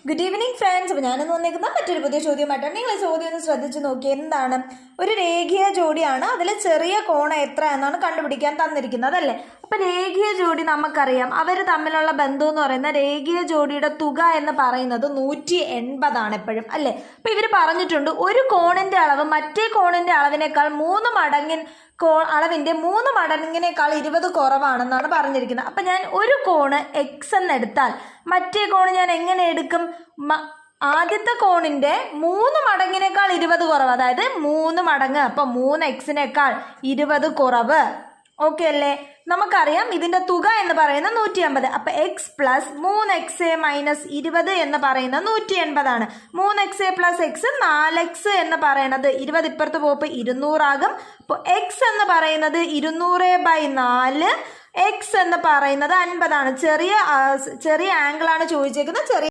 Good evening friends. അപ്പോൾ ഞാനൊന്ന് വന്നേക്കുന്ന മറ്റൊരു പുതിയ ചോദ്യമായിട്ടാണ്. നിങ്ങൾ ഈ ചോദ്യം ഒന്ന് ശ്രദ്ധിച്ച് നോക്കി. എന്താണ്? ഒരു രേഖീയ ജോഡിയാണ്, അതിൽ ചെറിയ കോണം എത്ര എന്നാണ് കണ്ടുപിടിക്കാൻ തന്നിരിക്കുന്നത് അല്ലേ. അപ്പം രേഖീയ ജോഡി നമുക്കറിയാം, അവർ തമ്മിലുള്ള ബന്ധം എന്ന് പറയുന്ന രേഖീയ ജോഡിയുടെ തുക എന്ന് പറയുന്നത് 180 എപ്പോഴും അല്ലേ. അപ്പം ഇവർ പറഞ്ഞിട്ടുണ്ട് ഒരു കോണിൻ്റെ അളവ് മറ്റേ കോണിൻ്റെ അളവിനേക്കാൾ 3 മടങ്ങിൻ അളവിൻ്റെ 3 മടങ്ങിനേക്കാൾ 20 കുറവാണെന്നാണ് പറഞ്ഞിരിക്കുന്നത്. അപ്പം ഞാൻ ഒരു കോണ് എക്സ് എന്നെടുത്താൽ മറ്റേ കോണ് ഞാൻ എങ്ങനെ എടുക്കും? ആദ്യത്തെ കോണിൻ്റെ 3 മടങ്ങിനേക്കാൾ 20 കുറവ്, അതായത് 3 മടങ്ങ്. അപ്പം 3x 20 കുറവ്. ഓക്കെ അല്ലേ? നമുക്കറിയാം ഇതിൻ്റെ തുക എന്ന് പറയുന്നത് 150. അപ്പം x പ്ലസ് 3x മൈനസ് 20 എന്ന് പറയുന്നത് 180 3x പ്ലസ് x 4x എന്ന് പറയുന്നത് 20 ഇപ്പുറത്ത് പോപ്പ് 200 ആകും. അപ്പോൾ x എന്ന് പറയുന്നത് 200/4, x എന്ന് പറയുന്നത് 50. ചെറിയ ആംഗിളാണ് ചോദിച്ചേക്കുന്നത്. ചെറിയ